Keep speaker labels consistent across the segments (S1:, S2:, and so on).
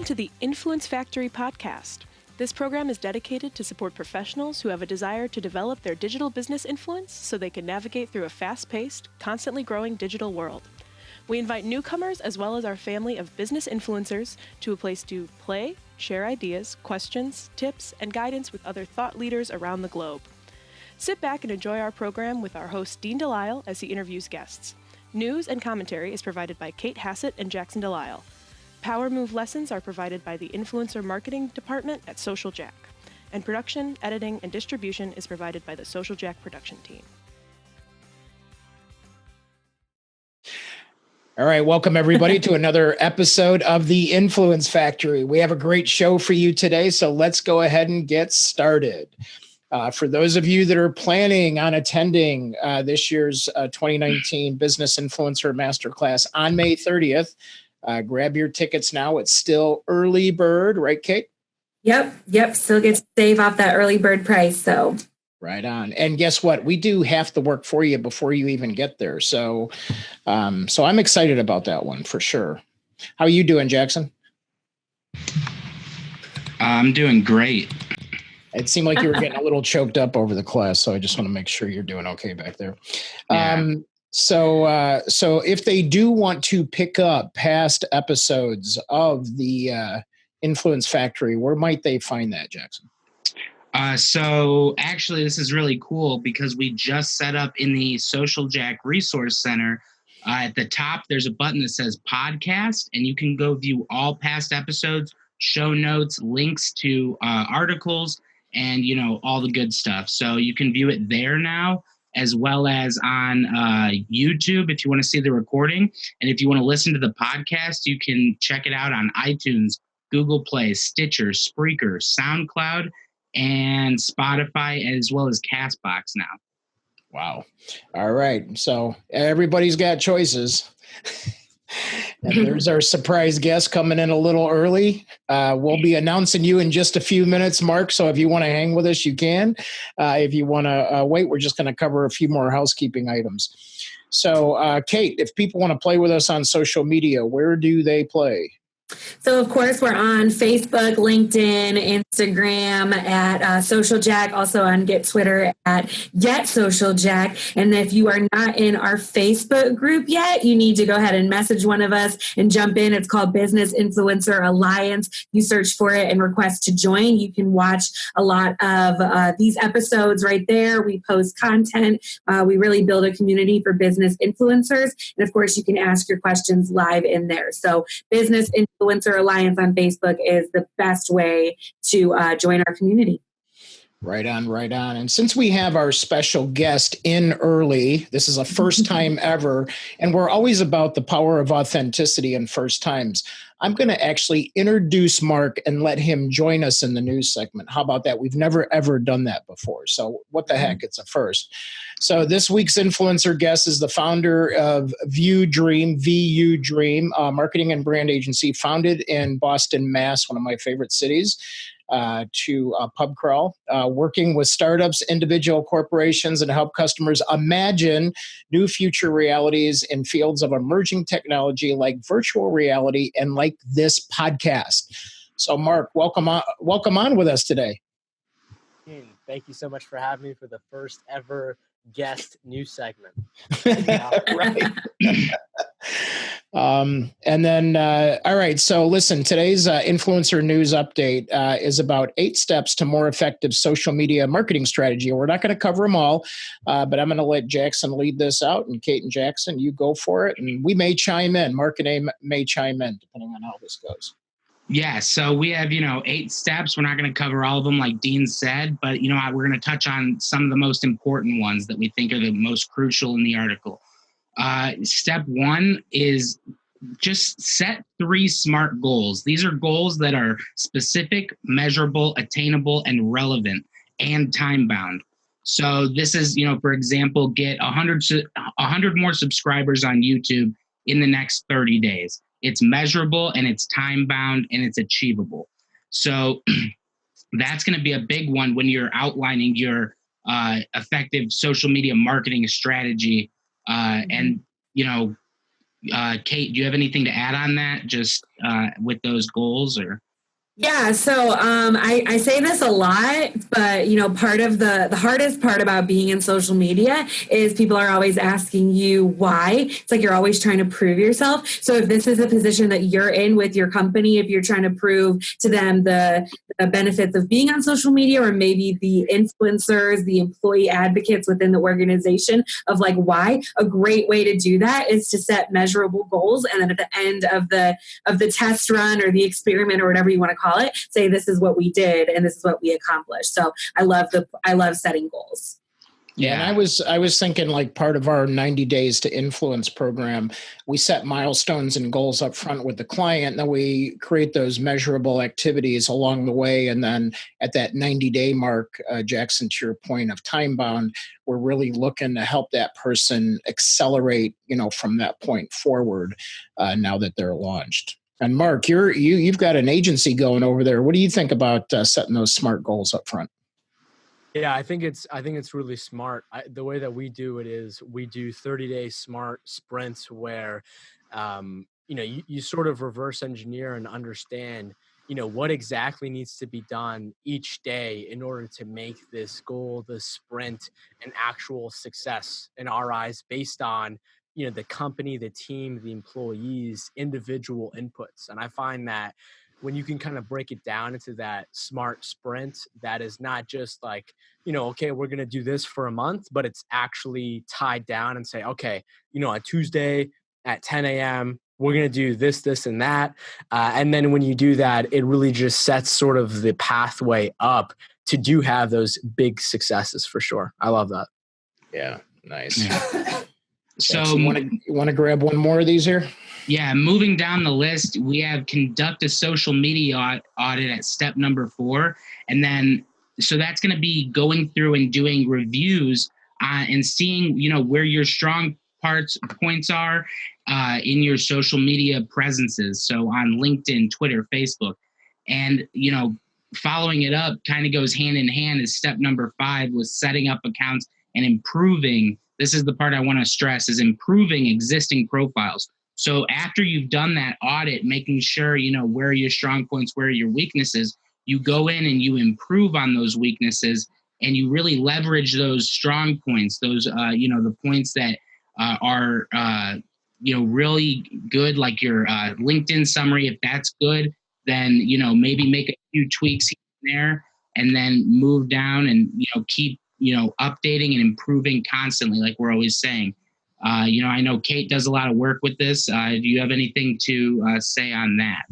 S1: Welcome to the Influence Factory podcast. This program is dedicated to support professionals who have a desire to develop their digital business influence so they can navigate through a fast-paced, constantly growing digital world. We invite newcomers as well as our family of business influencers to a place to play, share ideas, questions, tips, and guidance with other thought leaders around the globe. Sit back and enjoy our program with our host Dean Delisle as he interviews guests. News and commentary is provided by Kate Hassett and Jackson Delisle. Power Move lessons are provided by the Influencer Marketing Department at Social Jack. And production, editing, and distribution is provided by the Social Jack production team.
S2: All right, welcome everybody to another episode of the Influence Factory. We have a great show for you today, so let's go ahead and get started. For those of you that are planning on attending this year's 2019 Business Influencer Masterclass on May 30th, grab your tickets now. It's still early bird, right, Kate?
S3: Yep. Still gets to save off that early bird price. So
S2: right on. And guess what? We do half the work for you before you even get there. So I'm excited about that one for sure. How are you doing, Jackson?
S4: I'm doing great.
S2: It seemed like you were getting a little choked up over the class, so I just want to make sure you're doing okay back there.
S4: Yeah.
S2: So if they do want to pick up past episodes of the Influence Factory, where might they find that, Jackson?
S4: So actually, this is really cool because we just set up in the Social Jack Resource Center. At the top, there's a button that says podcast, and you can go view all past episodes, show notes, links to articles, and, all the good stuff. So you can view it there now, as well as on YouTube if you want to see the recording. And if you want to listen to the podcast, you can check it out on iTunes, Google Play, Stitcher, Spreaker, SoundCloud, and Spotify, as well as CastBox now.
S2: Wow. All right. So everybody's got choices. And there's our surprise guest coming in a little early. We'll be announcing you in just a few minutes, Mark. So if you want to hang with us, you can. If you want to wait, we're just going to cover a few more housekeeping items. So, Kate, if people want to play with us on social media, where do they play?
S3: So, of course, we're on Facebook, LinkedIn, Instagram at Social Jack, also on Twitter at @SocialJack. And if you are not in our Facebook group yet, you need to go ahead and message one of us and jump in. It's called Business Influencer Alliance. You search for it and request to join. You can watch a lot of these episodes right there. We post content. We really build a community for business influencers. And, of course, you can ask your questions live in there. So, Business Influencer Alliance on Facebook is the best way to join our community.
S2: Right on. And since we have our special guest in early, this is a first time ever, and we're always about the power of authenticity and first times. I'm going to actually introduce Mark and let him join us in the news segment. How about that? We've never, ever done that before. So what the heck? It's a first. So this week's influencer guest is the founder of VU Dream, marketing and brand agency founded in Boston, Mass., one of my favorite cities. To pub crawl, working with startups, individual corporations, and help customers imagine new future realities in fields of emerging technology like virtual reality and like this podcast. So, Mark, welcome on with us today.
S5: Thank you so much for having me for the first ever guest news segment.
S2: Right. And then, all right. So listen, today's influencer news update is about 8 steps to more effective social media marketing strategy. We're not going to cover them all, but I'm going to let Jackson lead this out, and Kate and Jackson, you go for it. And we may chime in. Mark and A may chime in depending on how this goes.
S4: Yeah, so we have, 8 steps. We're not going to cover all of them like Dean said, but, we're going to touch on some of the most important ones that we think are the most crucial in the article. Step 1 is just set 3 SMART goals. These are goals that are specific, measurable, attainable, and relevant, and time-bound. So this is, for example, get 100 more subscribers on YouTube in the next 30 days. It's measurable, and it's time-bound, and it's achievable. So that's going to be a big one when you're outlining your effective social media marketing strategy. And, Kate, do you have anything to add on that, just with those goals? Or
S3: Yeah, so I say this a lot, but part of the hardest part about being in social media is people are always asking you why. It's like you're always trying to prove yourself. So if this is a position that you're in with your company, if you're trying to prove to them the benefits of being on social media, or maybe the influencers, the employee advocates within the organization of like why, a great way to do that is to set measurable goals, and then at the end of the test run or the experiment or whatever you want to call it, say this is what we did and this is what we accomplished. So I love setting goals.
S2: Yeah, and I was thinking, like, part of our 90 days to influence program, we set milestones and goals up front with the client, and then we create those measurable activities along the way. And then at that 90-day mark, Jackson, to your point of time bound, we're really looking to help that person accelerate, from that point forward, now that they're launched. And Mark, you've got an agency going over there. What do you think about setting those SMART goals up front?
S5: Yeah, I think it's really smart. The way that we do it is we do 30-day SMART sprints where, you sort of reverse engineer and understand, what exactly needs to be done each day in order to make this goal, the sprint, an actual success in our eyes, based on the company, the team, the employees, individual inputs. And I find that when you can kind of break it down into that SMART sprint, that is not just like, okay, we're going to do this for a month, but it's actually tied down and say, okay, on Tuesday at 10 a.m., we're going to do this, this, and that. And then when you do that, it really just sets sort of the pathway up to have those big successes for sure. I love that.
S2: Yeah, nice.
S4: Yeah.
S2: So you want to grab one more of these here?
S4: Yeah, moving down the list, we have conduct a social media audit at step number 4. And then, so that's going to be going through and doing reviews and seeing, where your strong points are in your social media presences. So on LinkedIn, Twitter, Facebook. And, following it up kind of goes hand in hand as step number 5 was setting up accounts and improving. This is the part I want to stress, is improving existing profiles. So after you've done that audit, making sure, where are your strong points, where are your weaknesses, you go in and you improve on those weaknesses, and you really leverage those strong points, those, the points that are, really good, like your LinkedIn summary. If that's good, then, maybe make a few tweaks here and there, and then move down and, keep, updating and improving constantly, like we're always saying. I know Kate does a lot of work with this. Do you have anything to say on that?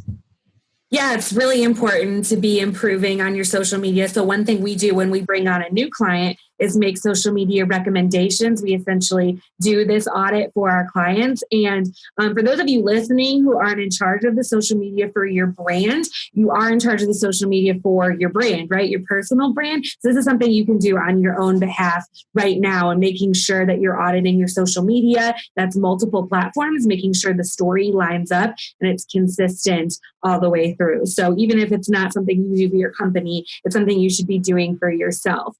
S3: Yeah, it's really important to be improving on your social media. So one thing we do when we bring on a new client is make social media recommendations. We essentially do this audit for our clients. And for those of you listening who aren't in charge of the social media for your brand, you are in charge of the social media for your brand, right? Your personal brand. So this is something you can do on your own behalf right now, and making sure that you're auditing your social media. That's multiple platforms, making sure the story lines up and it's consistent all the way through. So even if it's not something you do for your company, it's something you should be doing for yourself.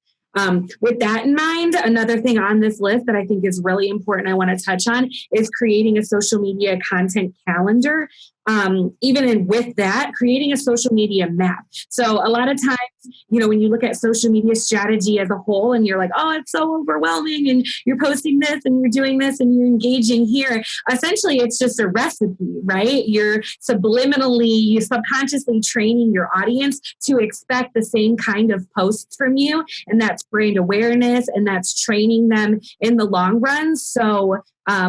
S3: With that in mind, another thing on this list that I think is really important I want to touch on is creating a social media content calendar. With that, creating a social media map. So a lot of times, when you look at social media strategy as a whole and you're like, oh, it's so overwhelming and you're posting this and you're doing this and you're engaging here. Essentially, it's just a recipe, right? You're subconsciously training your audience to expect the same kind of posts from you. And that's brand awareness, and that's training them in the long run. So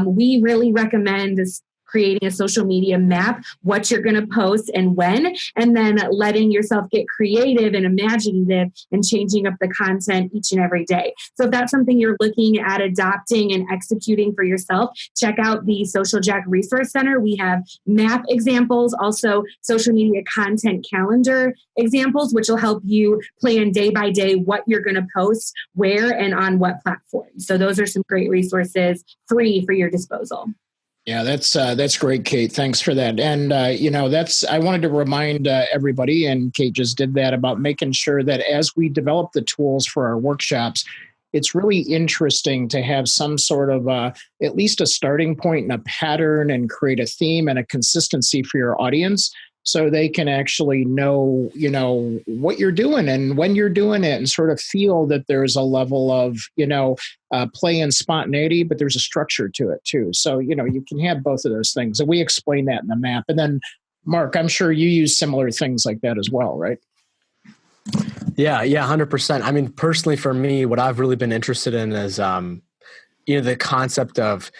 S3: we really recommend creating a social media map, what you're going to post and when, and then letting yourself get creative and imaginative and changing up the content each and every day. So if that's something you're looking at adopting and executing for yourself, check out the Social Jack Resource Center. We have map examples, also social media content calendar examples, which will help you plan day by day what you're going to post, where, and on what platform. So those are some great resources free for your disposal.
S2: Yeah, that's great, Kate. Thanks for that. And, I wanted to remind everybody, and Kate just did that, about making sure that as we develop the tools for our workshops, it's really interesting to have some sort of at least a starting point and a pattern and create a theme and a consistency for your audience so they can actually know, what you're doing and when you're doing it and sort of feel that there's a level of, play and spontaneity, but there's a structure to it too. So, you can have both of those things. And we explain that in the map. And then, Mark, I'm sure you use similar things like that as well, right?
S5: Yeah, 100%. I mean, personally for me, what I've really been interested in is, the concept of,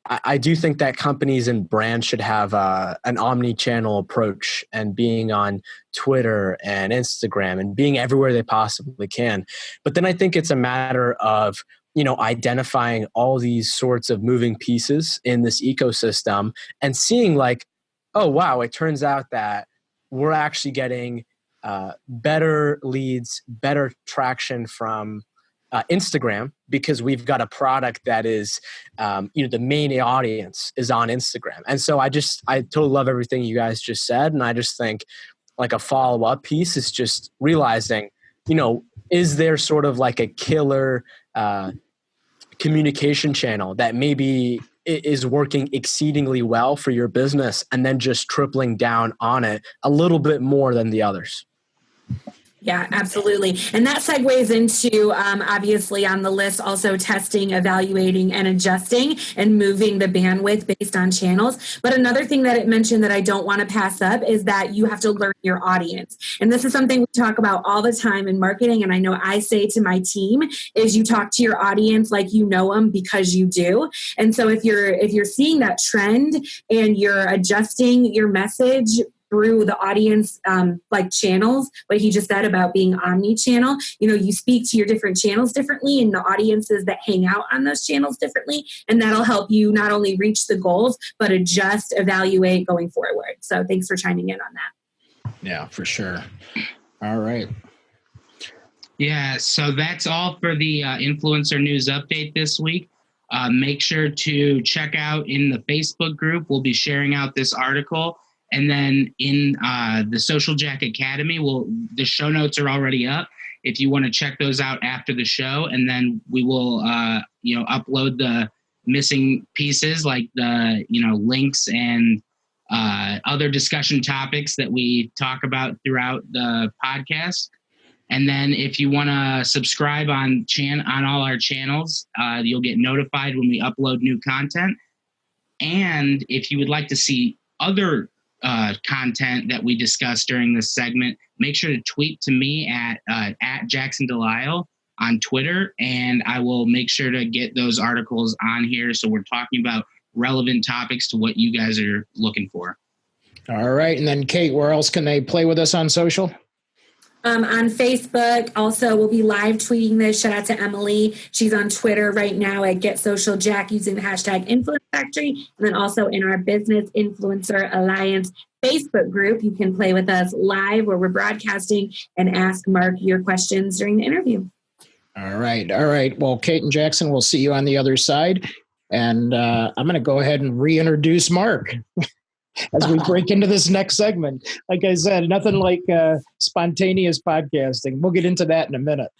S5: I do think that companies and brands should have an omni-channel approach and being on Twitter and Instagram and being everywhere they possibly can. But then I think it's a matter of, identifying all these sorts of moving pieces in this ecosystem and seeing like, oh, wow, it turns out that we're actually getting better leads, better traction from Instagram because we've got a product that is, the main audience is on Instagram. And so I totally love everything you guys just said. And I just think like a follow-up piece is just realizing, is there sort of like a killer communication channel that maybe is working exceedingly well for your business and then just tripling down on it a little bit more than the others?
S3: Yeah, absolutely. And that segues into, obviously on the list, also testing, evaluating, and adjusting and moving the bandwidth based on channels. But another thing that it mentioned that I don't want to pass up is that you have to learn your audience. And this is something we talk about all the time in marketing. And I know I say to my team is you talk to your audience like you know them because you do. And so if you're seeing that trend and you're adjusting your message through the audience like channels, what he just said about being omni-channel, you speak to your different channels differently and the audiences that hang out on those channels differently. And that'll help you not only reach the goals, but adjust, evaluate going forward. So thanks for chiming in on that.
S2: Yeah, for sure. All right.
S4: Yeah, so that's all for the influencer news update this week. Make sure to check out in the Facebook group. We'll be sharing out this article. And then in the Social Jack Academy, the show notes are already up if you want to check those out after the show. And then we will, upload the missing pieces like the, links and other discussion topics that we talk about throughout the podcast. And then if you want to subscribe on all our channels, you'll get notified when we upload new content. And if you would like to see other content that we discussed during this segment, make sure to tweet to me at Jackson Delisle on Twitter, and I will make sure to get those articles on here so we're talking about relevant topics to what you guys are looking for.
S2: All right. And then Kate, where else can they play with us on social?
S3: On Facebook. Also, we'll be live tweeting this. Shout out to Emily. She's on Twitter right now at Get Social Jack using the hashtag Influence Factory. And then also in our Business Influencer Alliance Facebook group, you can play with us live where we're broadcasting and ask Mark your questions during the interview.
S2: All right. Well, Kate and Jackson, we'll see you on the other side. And I'm going to go ahead and reintroduce Mark. As we break into this next segment. Like I said, nothing like spontaneous podcasting. We'll get into that in a minute.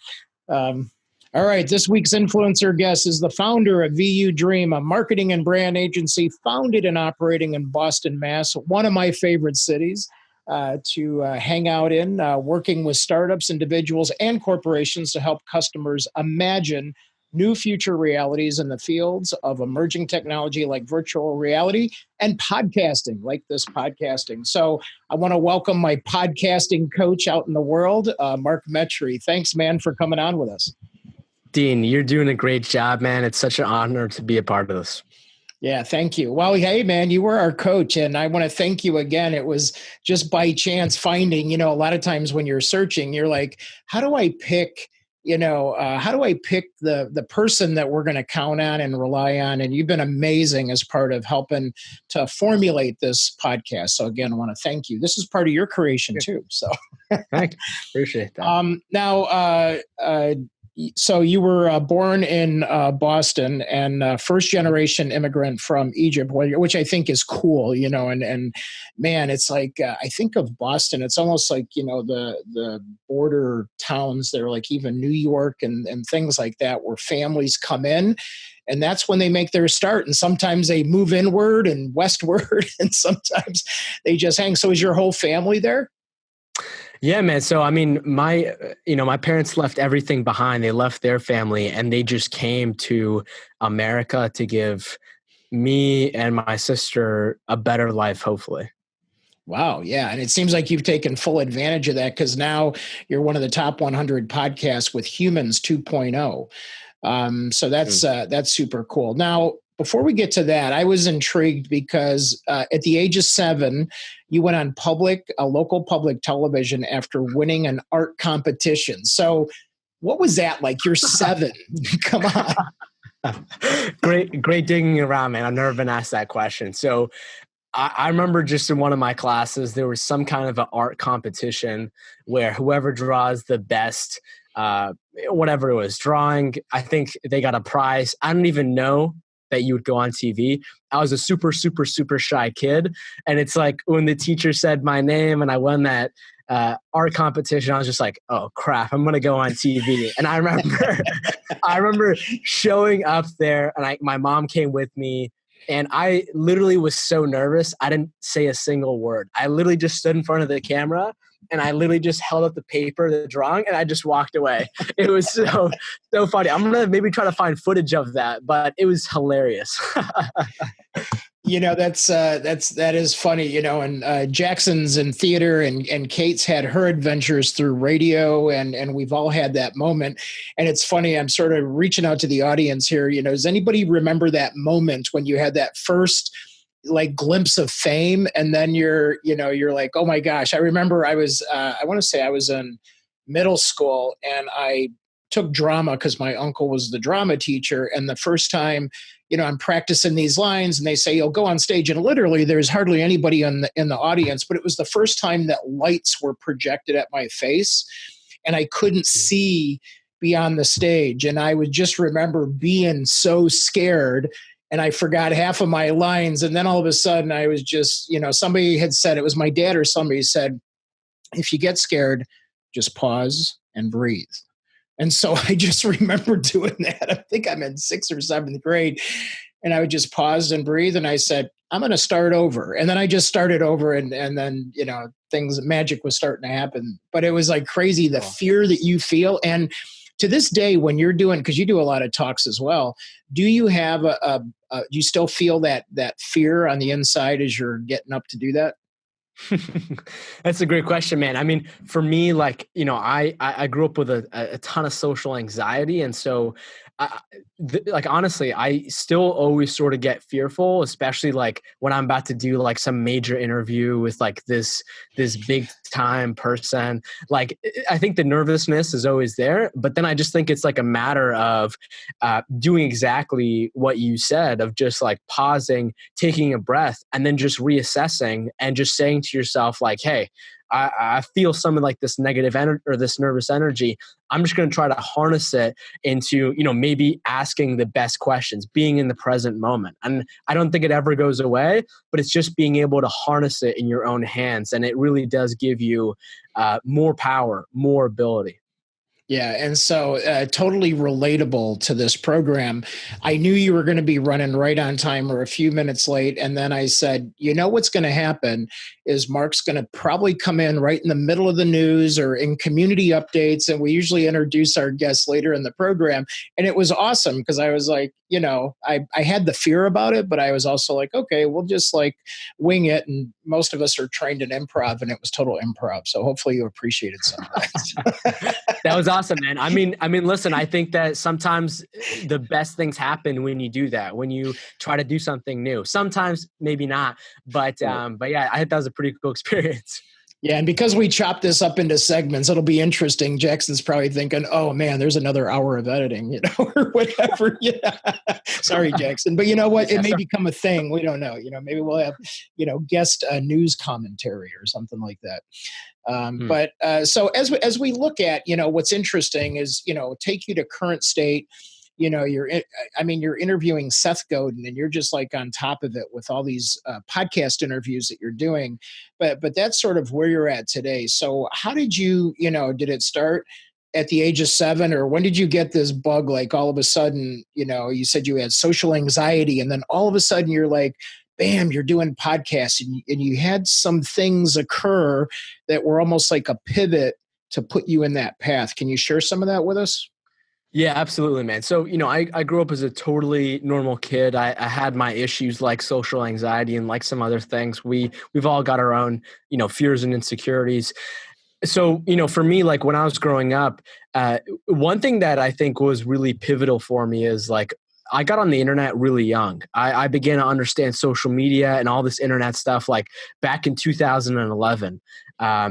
S2: All right, this week's influencer guest is the founder of VU Dream, a marketing and brand agency founded and operating in Boston, Mass., one of my favorite cities to hang out in, working with startups, individuals, and corporations to help customers imagine new future realities in the fields of emerging technology like virtual reality and podcasting, like this podcasting. So I want to welcome my podcasting coach out in the world, Mark Metry. Thanks, man, for coming on with us.
S5: Dean, you're doing a great job, man. It's such an honor to be a part of this.
S2: Yeah, thank you. Well, hey, man, you were our coach, and I want to thank you again. It was just by chance finding, a lot of times when you're searching, you're like, how do I pick the person that we're going to count on and rely on? And you've been amazing as part of helping to formulate this podcast. So again, I want to thank you. This is part of your creation too. So
S5: thanks. Appreciate that.
S2: Now, so you were born in Boston and first generation immigrant from Egypt, which I think is cool, and man, it's like, I think of Boston, it's almost like, the border towns that are like even New York and things like that, where families come in and that's when they make their start. And sometimes they move inward and westward and sometimes they just hang. So is your whole family there?
S5: Yeah, man. So, I mean, my parents left everything behind. They left their family and they just came to America to give me and my sister a better life, hopefully.
S2: Wow. Yeah. And it seems like you've taken full advantage of that because now you're one of the top 100 podcasts with Humans 2.0. So that's super cool. Now, before we get to that, I was intrigued because at the age of 7, you went on local public television after winning an art competition. So what was that like? You're 7. Come on.
S5: Great digging around, man. I've never been asked that question. So I remember just in one of my classes, there was some kind of an art competition where whoever draws the best, whatever it was, drawing, I think they got a prize. I don't even know that you would go on TV. I was a super, super, super shy kid. And it's like when the teacher said my name and I won that art competition, I was just like, oh crap, I'm going to go on TV. And I remember showing up there and my mom came with me. And I literally was so nervous. I didn't say a single word. I literally just stood in front of the camera and I literally just held up the paper, the drawing, and I just walked away. It was so funny. I'm going to maybe try to find footage of that, but it was hilarious.
S2: That is funny, and Jackson's in theater and Kate's had her adventures through radio and we've all had that moment. And it's funny, I'm sort of reaching out to the audience here, does anybody remember that moment when you had that first like glimpse of fame and then you're like, oh my gosh, I remember I want to say I was in middle school and I took drama because my uncle was the drama teacher. And the first time, I'm practicing these lines and they say, you'll go on stage and literally there's hardly anybody in the audience, but it was the first time that lights were projected at my face and I couldn't see beyond the stage. And I would just remember being so scared and I forgot half of my lines. And then all of a sudden I was just, somebody had said, it was my dad or somebody said, if you get scared, just pause and breathe. And so I just remember doing that. I think I'm in 6th or 7th grade. And I would just pause and breathe. And I said, I'm going to start over. And then I just started over. And then, magic was starting to happen. But it was like crazy, the fear that you feel. And to this day, when you're doing, because you do a lot of talks as well, do you have do you still feel that fear on the inside as you're getting up to do that?
S5: That's a great question, man. I mean, for me, like, I grew up with a ton of social anxiety. And so honestly, I still always sort of get fearful, especially like when I'm about to do like some major interview with like this big time person. Like, I think the nervousness is always there, but then I just think it's like a matter of doing exactly what you said, of just like pausing, taking a breath, and then just reassessing and just saying to yourself like, hey, I feel some of like this negative energy or this nervous energy. I'm just going to try to harness it into, maybe asking the best questions, being in the present moment. And I don't think it ever goes away, but it's just being able to harness it in your own hands. And it really does give you more power, more ability.
S2: Yeah, and so totally relatable to this program. I knew you were going to be running right on time or a few minutes late. And then I said, what's going to happen is Mark's going to probably come in right in the middle of the news or in community updates. And we usually introduce our guests later in the program. And it was awesome because I was like, I had the fear about it, but I was also like, okay, we'll just like wing it. And most of us are trained in improv and it was total improv. So hopefully you appreciated some of that.
S5: That was awesome, man. I mean, listen, I think that sometimes the best things happen when you do that, when you try to do something new. Sometimes maybe not, but yeah, I think that was a pretty cool experience.
S2: Yeah, and because we chop this up into segments, it'll be interesting. Jackson's probably thinking, "Oh man, there's another hour of editing," or whatever. Yeah. Sorry, Jackson, but you know what? It may become a thing. We don't know. Maybe we'll have, guest news commentary or something like that. But so as we look at, what's interesting is, take you to current state. You're interviewing Seth Godin, and you're just like on top of it with all these podcast interviews that you're doing. But that's sort of where you're at today. So how did you, did it start at the age of 7, or when did you get this bug? Like all of a sudden, you said you had social anxiety, and then all of a sudden you're like, bam, you're doing podcasts, and you had some things occur that were almost like a pivot to put you in that path. Can you share some of that with us?
S5: Yeah, absolutely, man. So, I grew up as a totally normal kid. I had my issues like social anxiety and like some other things. We've all got our own, fears and insecurities. So, for me, like when I was growing up, one thing that I think was really pivotal for me is like, I got on the internet really young. I began to understand social media and all this internet stuff like back in 2011.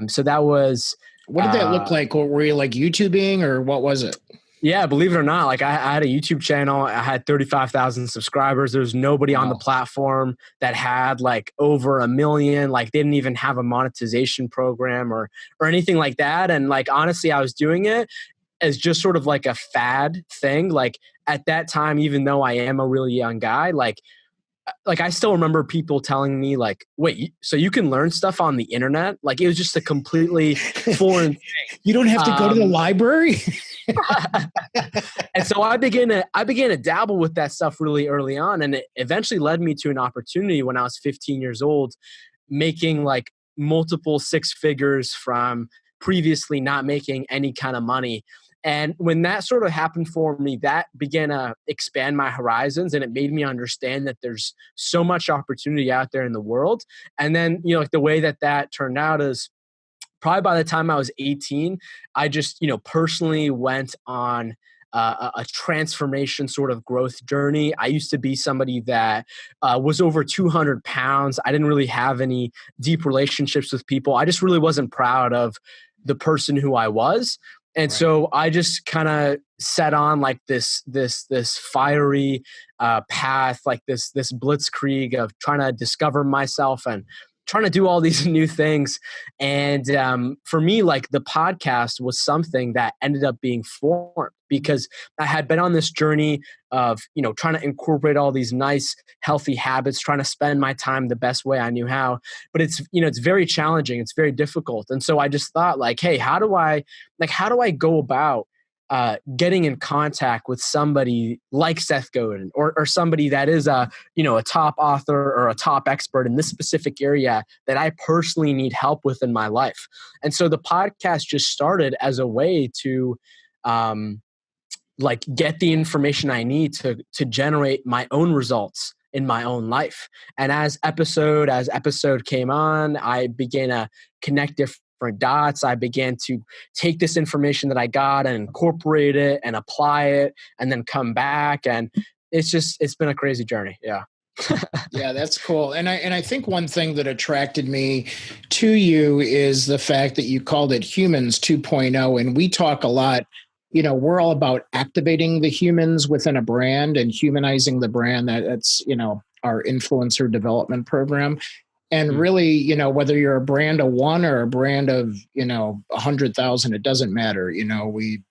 S5: So that was...
S2: What did that look like? Were you like YouTubing, or what was it?
S5: Yeah, believe it or not, like I had a YouTube channel. I had 35,000 subscribers. There was nobody on the platform that had like over 1 million. Like they didn't even have a monetization program or anything like that. And like honestly, I was doing it as just sort of like a fad thing. Like at that time, even though I am a really young guy, like I still remember people telling me like, wait, so you can learn stuff on the internet? Like it was just a completely foreign thing.
S2: You don't have to go to the library.
S5: And so I began to dabble with that stuff really early on. And it eventually led me to an opportunity when I was 15 years old, making like multiple 6 figures from previously not making any kind of money. And when that sort of happened for me, that began to expand my horizons, and it made me understand that there's so much opportunity out there in the world. And then, like the way that turned out is probably by the time I was 18, I just, personally went on a transformation sort of growth journey. I used to be somebody that was over 200 pounds. I didn't really have any deep relationships with people. I just really wasn't proud of the person who I was. And so I just kind of set on like this fiery path, like this blitzkrieg of trying to discover myself and trying to do all these new things. And for me, like the podcast was something that ended up being formed because I had been on this journey of, trying to incorporate all these nice, healthy habits, trying to spend my time the best way I knew how. But it's, it's very challenging. It's very difficult. And so I just thought like, hey, how do I go about getting in contact with somebody like Seth Godin or somebody that is a top author or a top expert in this specific area that I personally need help with in my life. And so the podcast just started as a way to like get the information I need to generate my own results in my own life. And as episode came on, I began to connect different dots. I began to take this information that I got and incorporate it and apply it and then come back. And it's been a crazy journey. Yeah.
S2: Yeah, that's cool. And I think one thing that attracted me to you is the fact that you called it Humans 2.0. And we talk a lot, we're all about activating the humans within a brand and humanizing the brand. That's, our influencer development program. And really, whether you're a brand of 1 or a brand of, 100,000, it doesn't matter. We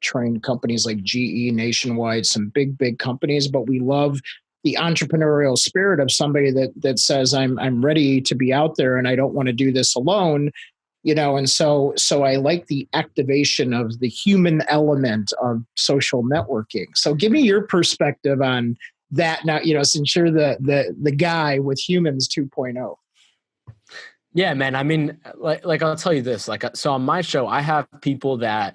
S2: train companies like GE Nationwide, some big companies, but we love the entrepreneurial spirit of somebody that says, I'm ready to be out there and I don't want to do this alone. And so I like the activation of the human element of social networking. So give me your perspective on that now, since you're the guy with Humans 2.0.
S5: Yeah, man. I mean, like I'll tell you this, so on my show, I have people that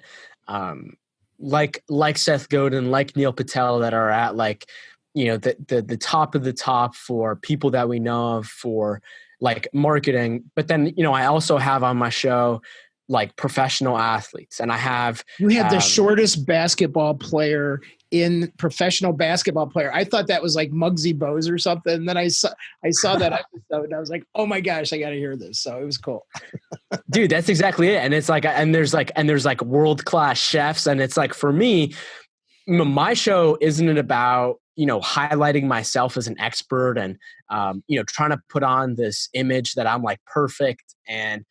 S5: like Seth Godin, like Neil Patel, that are at like, the top of the top for people that we know of for like marketing. But then, I also have on my show like professional athletes, and you have
S2: the shortest basketball player in professional basketball player. I thought that was like Muggsy Bogues or something. And then I saw that episode and I was like, oh my gosh, I got to hear this. So it was cool.
S5: Dude, that's exactly it. And it's like, and there's like world-class chefs. And it's like, for me, my show isn't about, highlighting myself as an expert and, trying to put on this image that I'm like perfect and,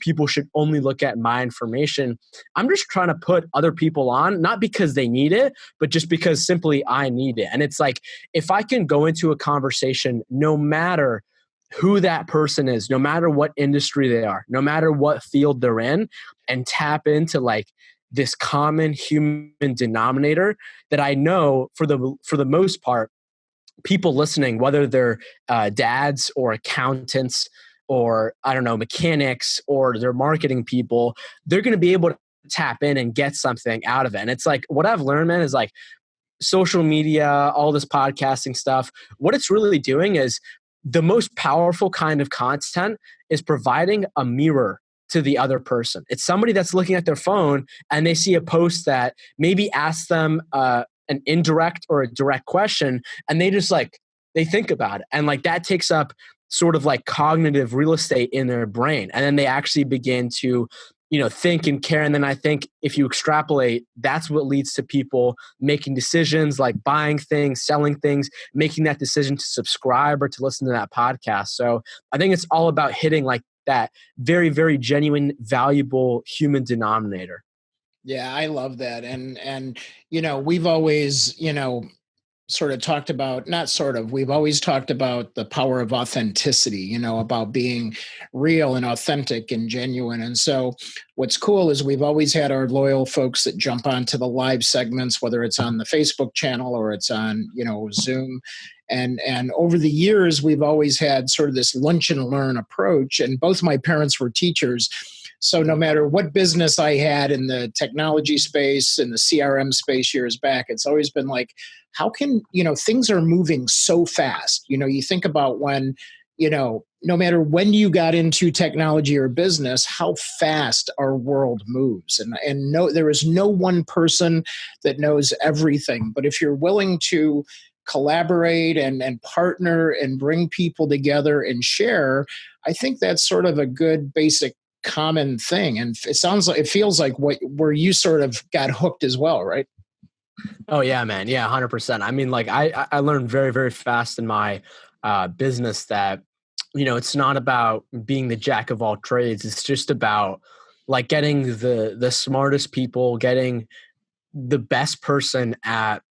S5: people should only look at my information. I'm just trying to put other people on, not because they need it, but just because simply I need it. And it's like, if I can go into a conversation, no matter who that person is, no matter what industry they are, no matter what field they're in, and tap into like this common human denominator that I know for the most part, people listening, whether they're dads or accountants or I don't know, mechanics or they're marketing people, they're going to be able to tap in and get something out of it. And it's like, what I've learned, man, is like social media, all this podcasting stuff, what it's really doing is the most powerful kind of content is providing a mirror to the other person. It's somebody that's looking at their phone and they see a post that maybe asks them an indirect or a direct question, and they just like, they think about it. And like that takes up sort of like cognitive real estate in their brain. And then they actually begin to, think and care. And then I think if you extrapolate, that's what leads to people making decisions like buying things, selling things, making that decision to subscribe or to listen to that podcast. So I think it's all about hitting like that very, very genuine, valuable human denominator.
S2: Yeah, I love that. And we've always, sort of talked about, we've always talked about the power of authenticity, about being real and authentic and genuine. And so what's cool is we've always had our loyal folks that jump onto the live segments, whether it's on the Facebook channel or it's on, Zoom. And over the years, we've always had sort of this lunch and learn approach. And both my parents were teachers. So no matter what business I had in the technology space, in the CRM space years back, it's always been like, how can, things are moving so fast. You think about when, no matter when you got into technology or business, how fast our world moves. And no, there is no one person that knows everything. But if you're willing to collaborate and partner and bring people together and share, I think that's sort of a good basic common thing. And it feels like where you sort of got hooked as well, right?
S5: Oh yeah, man. Yeah, 100%. I mean, like I learned very, very fast in my business that, it's not about being the jack of all trades. It's just about like getting the smartest people, getting the best person at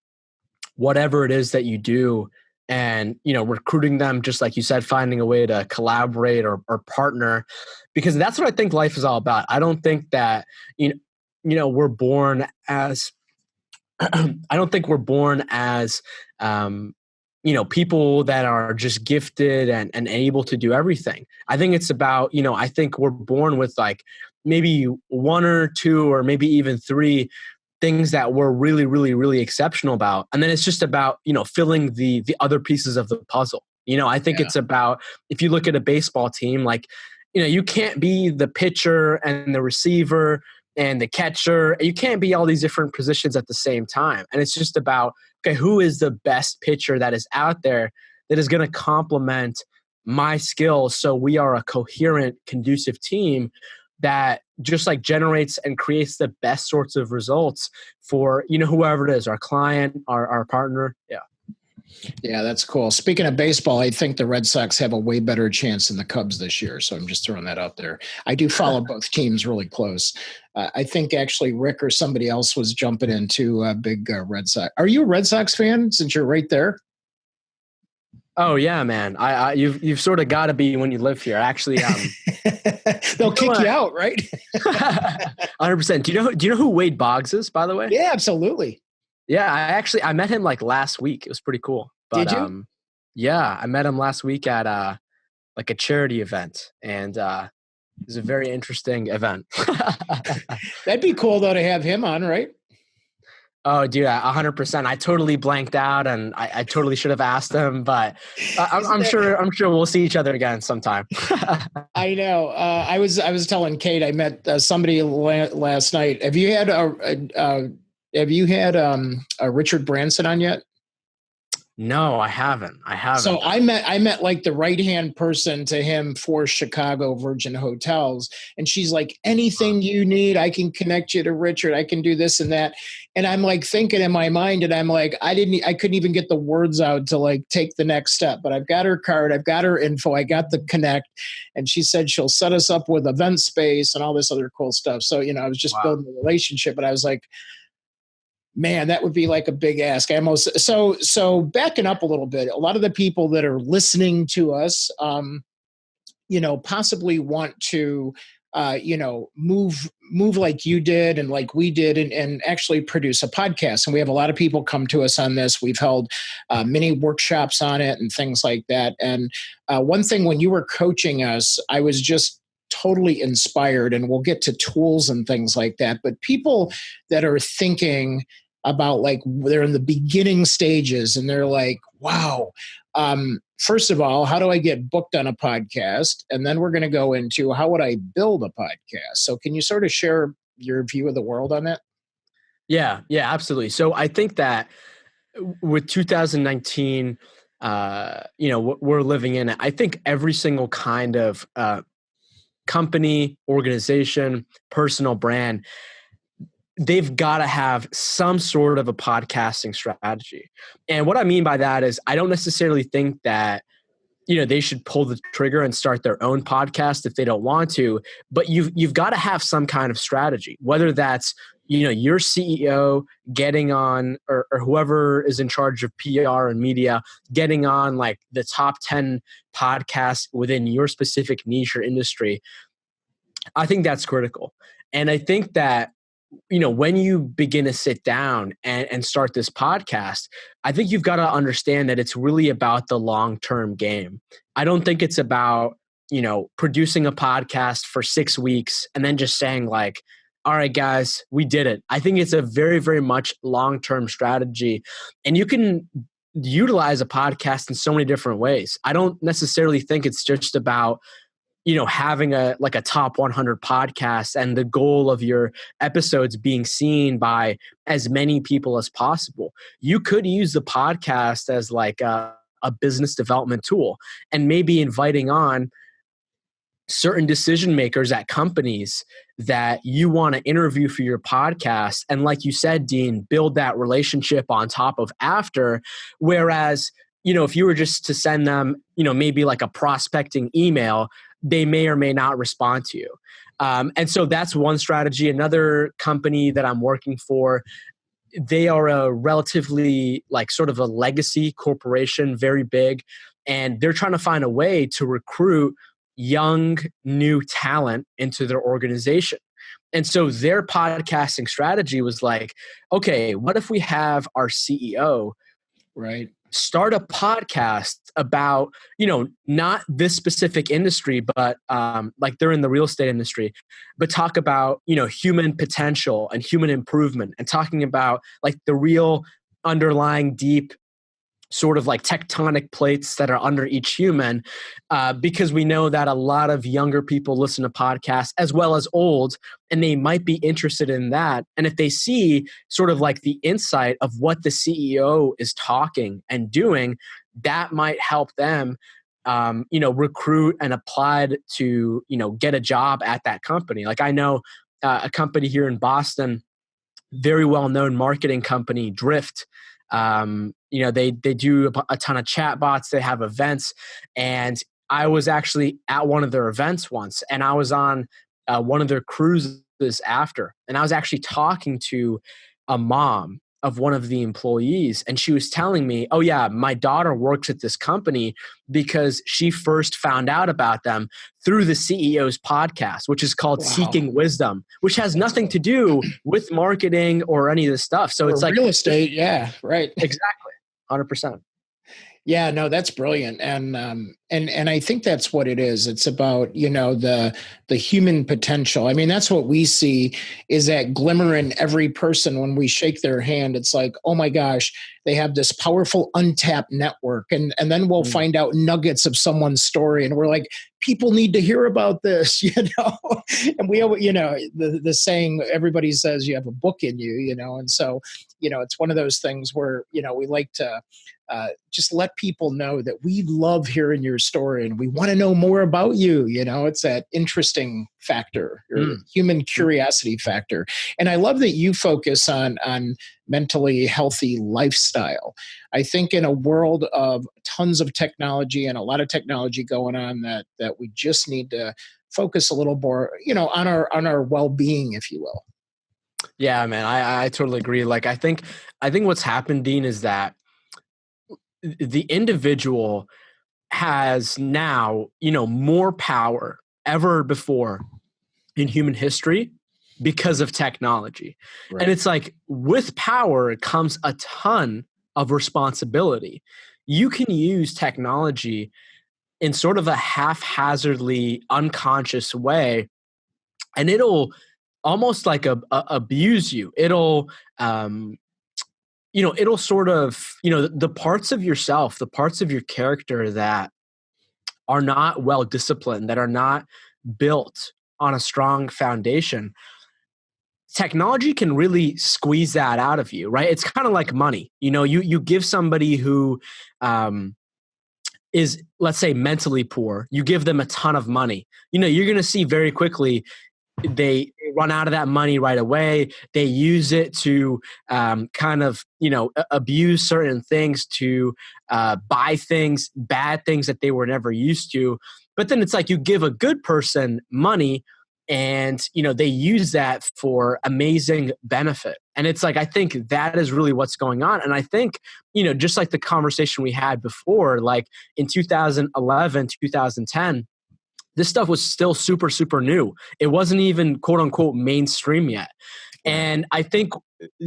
S5: whatever it is that you do, and recruiting them, just like you said, finding a way to collaborate or partner, because that's what I think life is all about. I don't think that we're born as I don't think we're born as people that are just gifted and able to do everything. I think it's about, I think we're born with like maybe one or two or maybe even three things that we're really, really, really exceptional about. And then it's just about, filling the other pieces of the puzzle. I think it's about, if you look at a baseball team, like, you can't be the pitcher and the receiver and the catcher. You can't be all these different positions at the same time. And it's just about, okay, who is the best pitcher that is out there that is going to complement my skills so we are a coherent, conducive team that just like generates and creates the best sorts of results for, whoever it is, our client, our partner. Yeah.
S2: Yeah, that's cool. Speaking of baseball, I think the Red Sox have a way better chance than the Cubs this year. So I'm just throwing that out there. I do follow both teams really close. I think actually Rick or somebody else was jumping into a big Red Sox. Are you a Red Sox fan since you're right there?
S5: Oh yeah, man. You've sort of got to be when you live here. Actually,
S2: they'll kick you out, right?
S5: 100%. Do you know who Wade Boggs is, by the way?
S2: Yeah, absolutely.
S5: Yeah, I met him like last week. It was pretty cool. But,
S2: did you?
S5: Yeah, I met him last week at like a charity event, and it was a very interesting event.
S2: That'd be cool though to have him on, right?
S5: Oh, dude, 100%. I totally blanked out, and I totally should have asked him, but I'm sure we'll see each other again sometime.
S2: I know. I was telling Kate I met somebody last night. Have you had Have you had Richard Branson on yet?
S5: No, I haven't.
S2: So I met like the right-hand person to him for Chicago Virgin Hotels. And she's like, anything you need, I can connect you to Richard. I can do this and that. And I'm like thinking in my mind, and I'm like, I couldn't even get the words out to like take the next step, but I've got her card, I've got her info, I got the connect. And she said she'll set us up with event space and all this other cool stuff. So, I was just building a relationship, but I was like, man, that would be like a big ask. So backing up a little bit, a lot of the people that are listening to us, possibly want to, move like you did and like we did and actually produce a podcast. And we have a lot of people come to us on this. We've held many workshops on it and things like that. And one thing, when you were coaching us, I was just totally inspired, and we'll get to tools and things like that. But people that are thinking about, like, they're in the beginning stages and they're like, wow, first of all, how do I get booked on a podcast? And then we're going to go into how would I build a podcast? So can you sort of share your view of the world on that?
S5: Yeah, absolutely. So I think that with 2019, we're living in, I think every single kind of company, organization, personal brand, they've got to have some sort of a podcasting strategy. And what I mean by that is I don't necessarily think that, they should pull the trigger and start their own podcast if they don't want to, but you've got to have some kind of strategy, whether that's, your CEO getting on or whoever is in charge of PR and media, getting on like the top 10 podcasts within your specific niche or industry. I think that's critical. And I think that, when you begin to sit down and start this podcast, I think you've got to understand that it's really about the long-term game. I don't think it's about, producing a podcast for 6 weeks and then just saying like, all right, guys, we did it. I think it's a very, very much long-term strategy. And you can utilize a podcast in so many different ways. I don't necessarily think it's just about having a top 100 podcast and the goal of your episodes being seen by as many people as possible. You could use the podcast as like a business development tool, and maybe inviting on certain decision makers at companies that you want to interview for your podcast. And like you said, Dean, build that relationship on top of after. Whereas, if you were just to send them, maybe like a prospecting email, they may or may not respond to you. And so that's one strategy. Another company that I'm working for, they are a relatively like sort of a legacy corporation, very big, and they're trying to find a way to recruit young, new talent into their organization. And so their podcasting strategy was like, okay, what if we have our CEO,
S2: right,
S5: start a podcast about, not this specific industry, but like they're in the real estate industry, but talk about, human potential and human improvement, and talking about like the real underlying deep sort of like tectonic plates that are under each human, because we know that a lot of younger people listen to podcasts as well as old, and they might be interested in that. And if they see sort of like the insight of what the CEO is talking and doing, that might help them, recruit and apply to, get a job at that company. Like I know a company here in Boston, very well-known marketing company, Drift. They do a ton of chat bots. They have events, and I was actually at one of their events once, and I was on one of their cruises after, and I was actually talking to a mom of one of the employees, and she was telling me, oh yeah, my daughter works at this company because she first found out about them through the CEO's podcast, which is called Seeking Wisdom, which has nothing to do with marketing or any of this stuff. So it's like
S2: real estate. Yeah, right.
S5: Exactly. 100%.
S2: Yeah, no, that's brilliant, and I think that's what it is. It's about, the human potential. I mean, that's what we see, is that glimmer in every person when we shake their hand. It's like, oh my gosh, they have this powerful untapped network, and then we'll find out nuggets of someone's story, and we're like, people need to hear about this, And we, the saying, everybody says you have a book in you, and so it's one of those things where we like to just let people know that we love hearing your story and we want to know more about you. It's that interesting factor, or human curiosity factor. And I love that you focus on mentally healthy lifestyle. I think in a world of tons of technology and a lot of technology going on, that we just need to focus a little more, on our well-being, if you will.
S5: Yeah, man, I totally agree. Like, I think what's happened, Dean, is that the individual has now, more power ever before in human history because of technology.
S2: Right.
S5: And it's like, with power comes a ton of responsibility. You can use technology in sort of a haphazardly unconscious way, and it'll almost like abuse you. It'll it'll sort of, the parts of yourself, the parts of your character that are not well disciplined, that are not built on a strong foundation, technology can really squeeze that out of you, right? It's kind of like money. You give somebody who is, let's say, mentally poor, you give them a ton of money. You're going to see very quickly they run out of that money right away. They use it to kind of, abuse certain things, to buy things, bad things that they were never used to. But then it's like, you give a good person money and, they use that for amazing benefit. And it's like, I think that is really what's going on. And I think, just like the conversation we had before, like in 2011, 2010, this stuff was still super, super new. It wasn't even quote unquote mainstream yet. And I think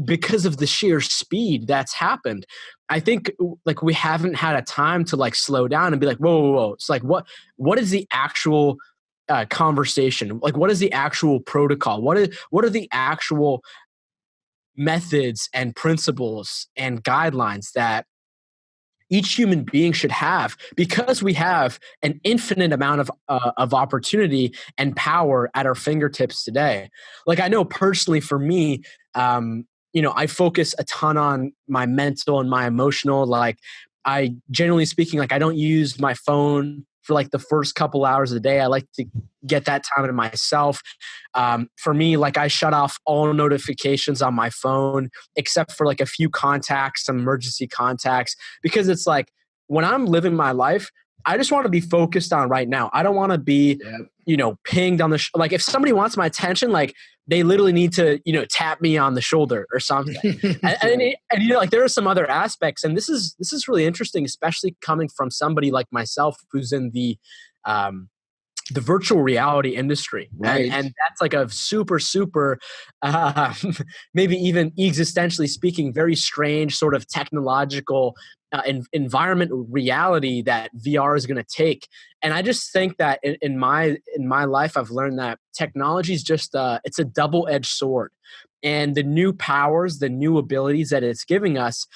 S5: because of the sheer speed that's happened, I think like we haven't had a time to like slow down and be like, whoa. It's like, what is the actual conversation? Like, what is the actual protocol? What are the actual methods and principles and guidelines that each human being should have, because we have an infinite amount of opportunity and power at our fingertips today. Like, I know personally for me, I focus a ton on my mental and my emotional. Like, I generally speaking, like, I don't use my phone for like the first couple hours of the day. I like to get that time to myself. For me, like, I shut off all notifications on my phone except for like a few contacts, some emergency contacts, because it's like, when I'm living my life, I just want to be focused on right now. I don't want to be, pinged on the like, if somebody wants my attention, like, they literally need to, tap me on the shoulder or something. and like, there are some other aspects, and this is really interesting, especially coming from somebody like myself who's in the virtual reality industry.
S2: Right.
S5: And that's like a super, super, maybe even existentially speaking, very strange sort of technological environment reality that VR is going to take. And I just think that in my life, I've learned that technology is just it's a double-edged sword, and the new powers, the new abilities that it's giving us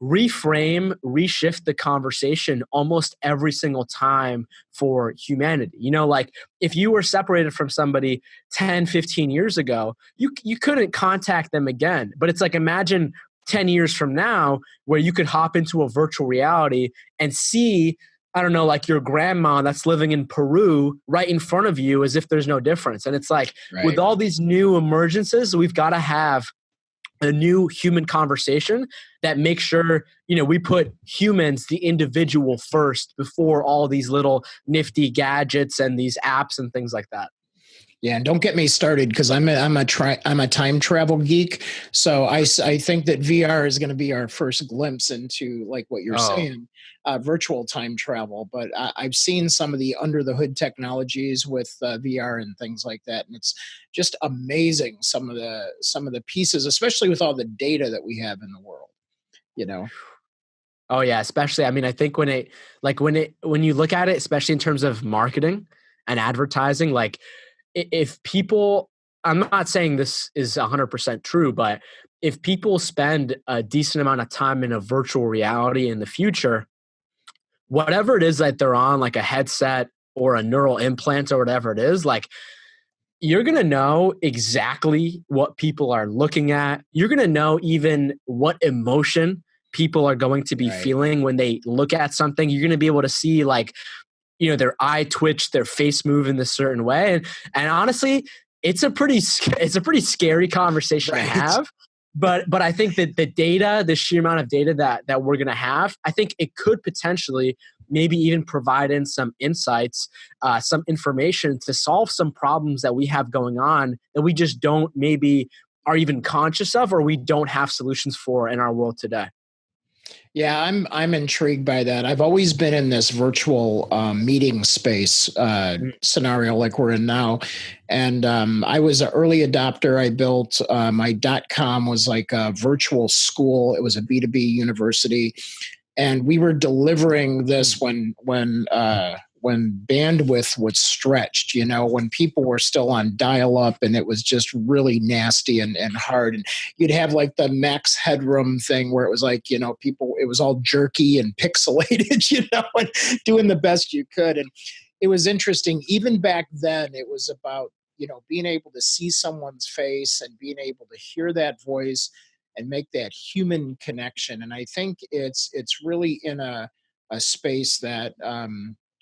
S5: reshift the conversation almost every single time for humanity. Like, if you were separated from somebody 10, 15 years ago, you couldn't contact them again. But it's like, imagine 10 years from now where you could hop into a virtual reality and see, I don't know, like your grandma that's living in Peru right in front of you, as if there's no difference. And it's like, with all these new emergences, we've got to have a new human conversation that makes sure, we put humans, the individual, first before all these little nifty gadgets and these apps and things like that.
S2: Yeah, and don't get me started, because I'm a time travel geek. So I think that VR is going to be our first glimpse into, like what you're saying, virtual time travel. But I've seen some of the under the hood technologies with VR and things like that, and it's just amazing. Some of the pieces, especially with all the data that we have in the world.
S5: Oh yeah, especially, I mean, I think when you look at it, especially in terms of marketing and advertising, like if people, I'm not saying this is 100% true, but if people spend a decent amount of time in a virtual reality in the future, whatever it is that they're on, like a headset or a neural implant or whatever it is, like you're going to know exactly what people are looking at. You're going to know even what emotion people are going to be
S2: Right.
S5: feeling when they look at something. You're going to be able to see, like, their eye twitch, their face move in this certain way. And honestly, it's a pretty scary conversation to
S2: Right.
S5: have. But I think that the sheer amount of data that we're going to have, I think it could potentially maybe even provide in some insights, some information to solve some problems that we have going on that we just don't maybe are even conscious of, or we don't have solutions for in our world today.
S2: Yeah, I'm intrigued by that. I've always been in this virtual meeting space scenario like we're in now, and I was an early adopter. I built my .com was like a virtual school. It was a B2B university, and we were delivering this when bandwidth was stretched, when people were still on dial-up and it was just really nasty and hard. And you'd have like the max headroom thing where it was like, people, it was all jerky and pixelated, and doing the best you could. And it was interesting. Even back then, it was about, being able to see someone's face and being able to hear that voice and make that human connection. And I think it's really in a space that,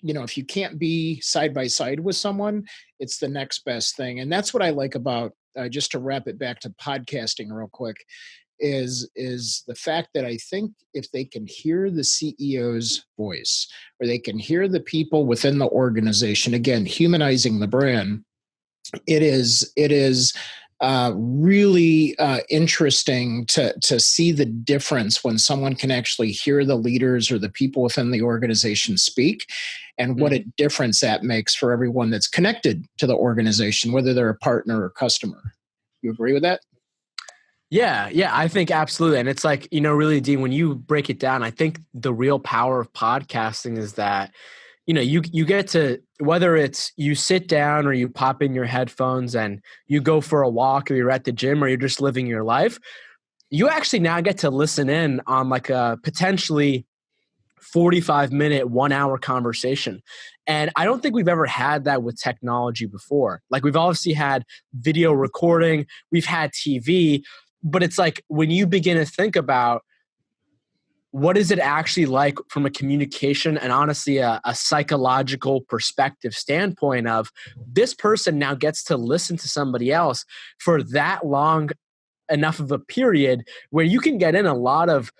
S2: if you can't be side by side with someone, it's the next best thing. And that's what I like about, just to wrap it back to podcasting real quick, is the fact that I think if they can hear the CEO's voice, or they can hear the people within the organization, again, humanizing the brand, it is really interesting to see the difference when someone can actually hear the leaders or the people within the organization speak, and what a difference that makes for everyone that's connected to the organization, whether they're a partner or customer. You agree with that?
S5: Yeah, I think absolutely. And it's like, really, Dean, when you break it down, I think the real power of podcasting is that, you get to, whether it's you sit down or you pop in your headphones and you go for a walk, or you're at the gym, or you're just living your life, you actually now get to listen in on like a potentially 45-minute, 1 hour conversation. And I don't think we've ever had that with technology before. Like, we've obviously had video recording, we've had TV, but it's like when you begin to think about what is it actually like from a communication and honestly a psychological perspective standpoint of, this person now gets to listen to somebody else for that long enough of a period where you can get in a lot of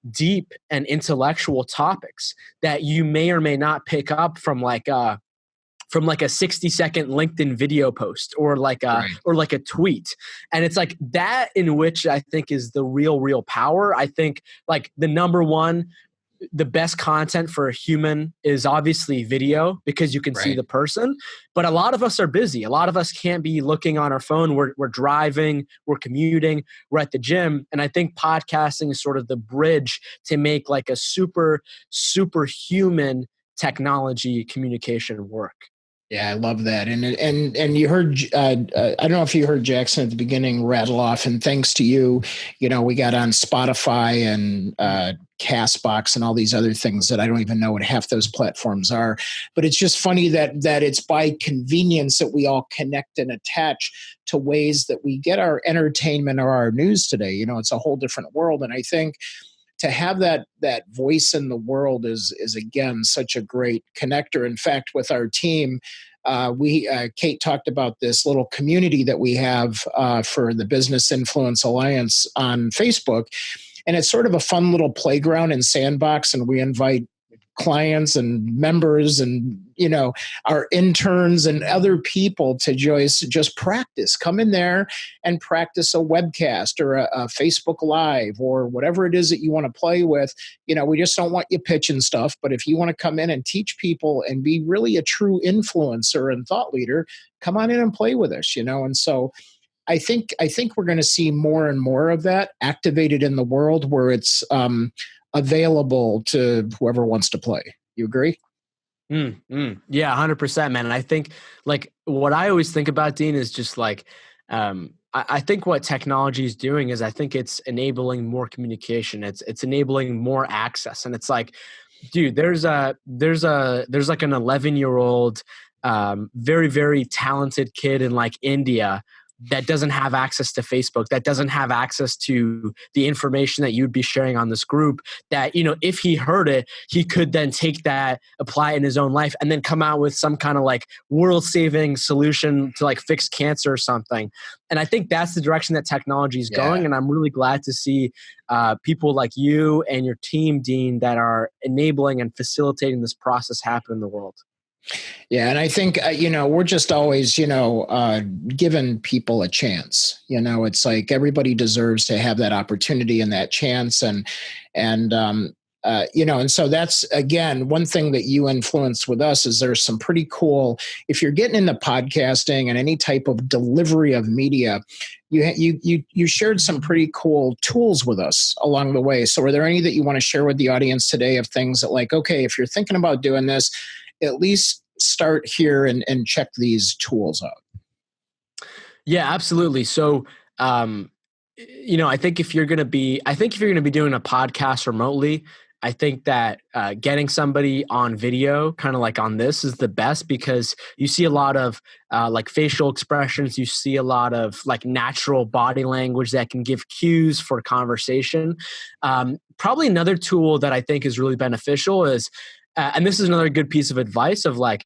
S5: deep and intellectual topics that you may or may not pick up from like a 60-second LinkedIn video post, or like a tweet. And it's like that, in which I think is the real power. I think like the number one, the best content for a human is obviously video, because you can see the person. But a lot of us are busy. A lot of us can't be looking on our phone. We're driving, we're commuting, we're at the gym. And I think podcasting is sort of the bridge to make like a super human technology communication work.
S2: Yeah, I love that. And you heard, I don't know if you heard Jackson at the beginning rattle off, and thanks to you, we got on Spotify and Castbox and all these other things that I don't even know what half those platforms are. But it's just funny that it's by convenience that we all connect and attach to ways that we get our entertainment or our news today. It's a whole different world. And I think to have that voice in the world is again such a great connector. In fact, with our team, Kate talked about this little community that we have for the Business Influence Alliance on Facebook, and it's sort of a fun little playground and sandbox. And we invite clients and members and our interns and other people to just practice. Come in there and practice a webcast or a Facebook Live or whatever it is that you want to play with. We just don't want you pitching stuff, but if you want to come in and teach people and be really a true influencer and thought leader, come on in and play with us. And so I think we're going to see more and more of that activated in the world, where it's available to whoever wants to play. You agree?
S5: Yeah, 100%, man. And I think like what I always think about, Dean, is just like, I think what technology is doing is I think it's enabling more communication. It's enabling more access. And it's like, dude, there's like an 11-year-old, very, very talented kid in like India that doesn't have access to Facebook, that doesn't have access to the information that you'd be sharing on this group, that, you know, if he heard it, he could then take that, apply it in his own life, and then come out with some kind of like world-saving solution to like fix cancer or something. And I think that's the direction that technology is going. And I'm really glad to see people like you and your team, Dean, that are enabling and facilitating this process happen in the world.
S2: Yeah, and I think we're just always giving people a chance. It's like everybody deserves to have that opportunity and that chance, and so that's again one thing that you influenced with us is there's some pretty cool. If you're getting into podcasting and any type of delivery of media, you shared some pretty cool tools with us along the way. So, are there any that you want to share with the audience today of things that, like, okay, if you're thinking about doing this, at least start here and check these tools out?
S5: Yeah, absolutely. So, I think if you're going to be doing a podcast remotely, I think that getting somebody on video, kind of like on this, is the best, because you see a lot of like facial expressions. You see a lot of like natural body language that can give cues for conversation. Probably another tool that I think is really beneficial is, and this is another good piece of advice of like,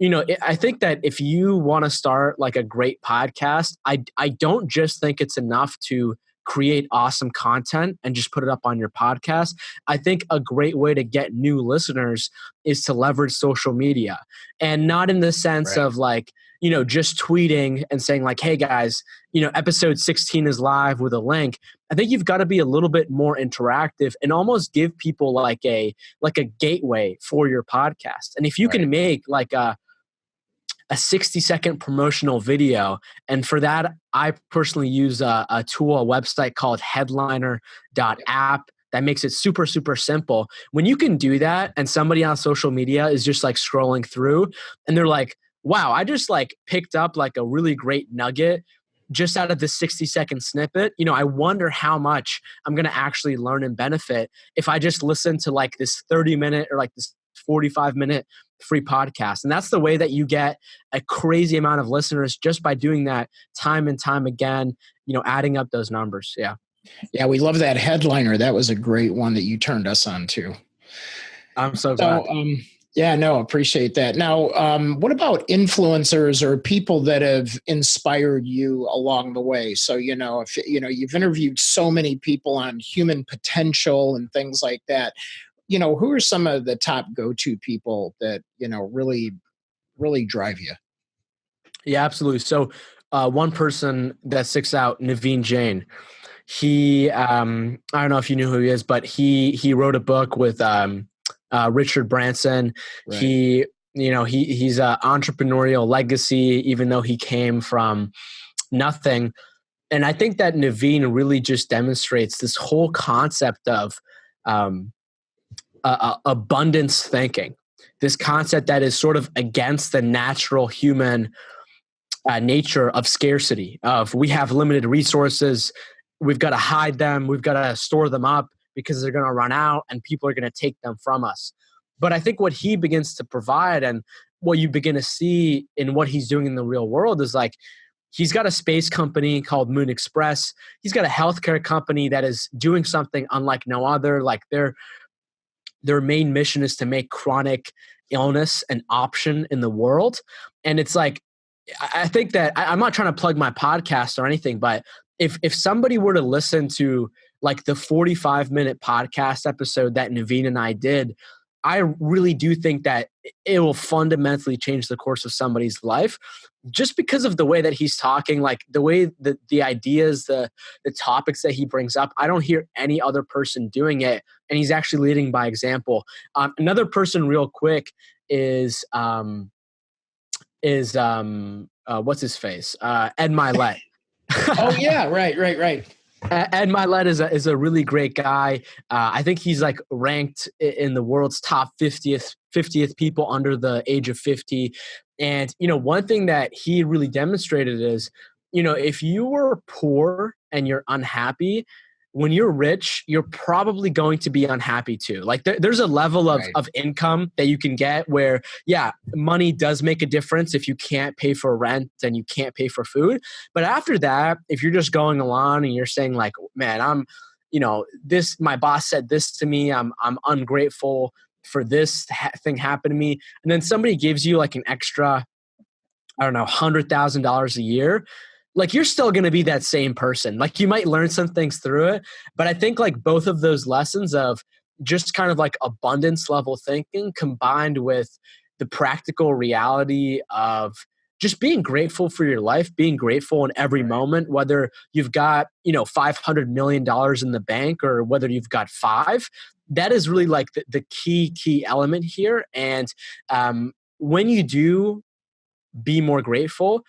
S5: I think that if you want to start like a great podcast, I don't just think it's enough to create awesome content and just put it up on your podcast. I think a great way to get new listeners is to leverage social media, and not in the sense of like, just tweeting and saying like, hey guys, episode 16 is live with a link. I think you've got to be a little bit more interactive and almost give people like a gateway for your podcast. And if you can make like a 60-second promotional video. And for that, I personally use a tool, a website called headliner.app that makes it super, super simple. When you can do that and somebody on social media is just like scrolling through and they're like, wow, I just like picked up like a really great nugget just out of this 60-second snippet. I wonder how much I'm going to actually learn and benefit if I just listen to like this 30-minute or like this 45-minute free podcast. And that's the way that you get a crazy amount of listeners, just by doing that time and time again, adding up those numbers. Yeah.
S2: Yeah, we love that Headliner. That was a great one that you turned us on to.
S5: I'm so glad.
S2: Appreciate that. Now, what about influencers or people that have inspired you along the way? So, if you've interviewed so many people on human potential and things like that, who are some of the top go-to people that, really, really drive you?
S5: Yeah, absolutely. So one person that sticks out, Naveen Jain. He, I don't know if you knew who he is, but he wrote a book with Richard Branson.
S2: Right.
S5: He's an entrepreneurial legacy, even though he came from nothing. And I think that Naveen really just demonstrates this whole concept of abundance thinking, this concept that is sort of against the natural human nature of scarcity, of we have limited resources, we've got to hide them, we've got to store them up because they're going to run out and people are going to take them from us. But I think what he begins to provide, and what you begin to see in what he's doing in the real world, is like, he's got a space company called Moon Express. He's got a healthcare company that is doing something unlike no other. Like their main mission is to make chronic illness an option in the world. And it's like, I think that I'm not trying to plug my podcast or anything, but if somebody were to listen to like the 45-minute podcast episode that Naveen and I did, I really do think that it will fundamentally change the course of somebody's life, just because of the way that he's talking, like the way that the ideas, the topics that he brings up. I don't hear any other person doing it, and he's actually leading by example. Another person real quick is what's his face? Ed Milet.
S2: Oh yeah. Right.
S5: Ed Milet is a really great guy. I think he's like ranked in the world's top 50th people under the age of 50. And, one thing that he really demonstrated is, if you were poor and you're unhappy, when you're rich, you're probably going to be unhappy too. Like there's a level of income that you can get where, yeah, money does make a difference if you can't pay for rent and you can't pay for food. But after that, if you're just going along and you're saying like, man, my boss said this to me, I'm ungrateful for this thing happened to me. And then somebody gives you like an extra, I don't know, $100,000 a year, like you're still going to be that same person. Like you might learn some things through it, but I think like both of those lessons of just kind of like abundance level thinking combined with the practical reality of just being grateful for your life, being grateful in every moment, whether you've got, $500 million in the bank or whether you've got five, that is really like the key element here. And when you do be more grateful,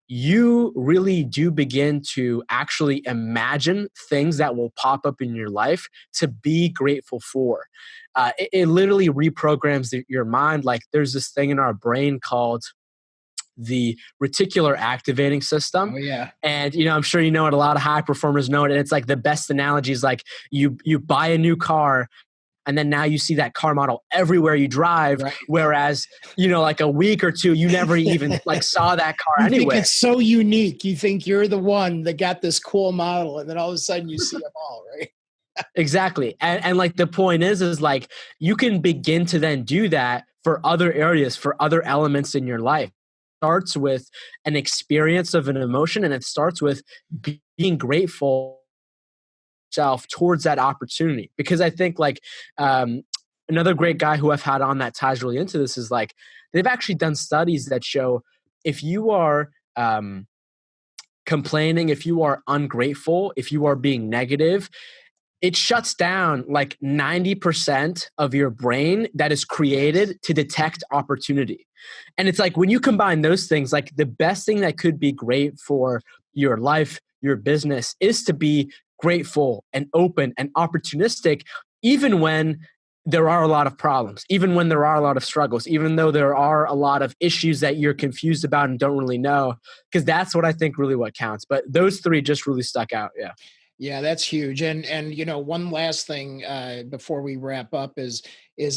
S5: you really do begin to actually imagine things that will pop up in your life to be grateful for. It literally reprograms your mind. Like there's this thing in our brain called the reticular activating system.
S2: Oh, yeah.
S5: And, I'm sure it, a lot of high performers know it. And it's like the best analogy is like you buy a new car and then now you see that car model everywhere you drive. Right. Whereas, like a week or two, you never even like saw that car anywhere.
S2: You think it's so unique. You think you're the one that got this cool model. And then all of a sudden you see them all, right?
S5: Exactly. And like the point is like you can begin to then do that for other areas, for other elements in your life. It starts with an experience of an emotion, and it starts with being grateful towards that opportunity. Because I think like another great guy who I've had on that ties really into this is like they've actually done studies that show if you are complaining, if you are ungrateful, if you are being negative, it shuts down like 90% of your brain that is created to detect opportunity. And it's like when you combine those things, like the best thing that could be great for your life, your business, is to be grateful and open and opportunistic, even when there are a lot of problems, even when there are a lot of struggles, even though there are a lot of issues that you're confused about and don't really know, because that's what I think really what counts. But those three just really stuck out. Yeah.
S2: Yeah, that's huge. And one last thing before we wrap up is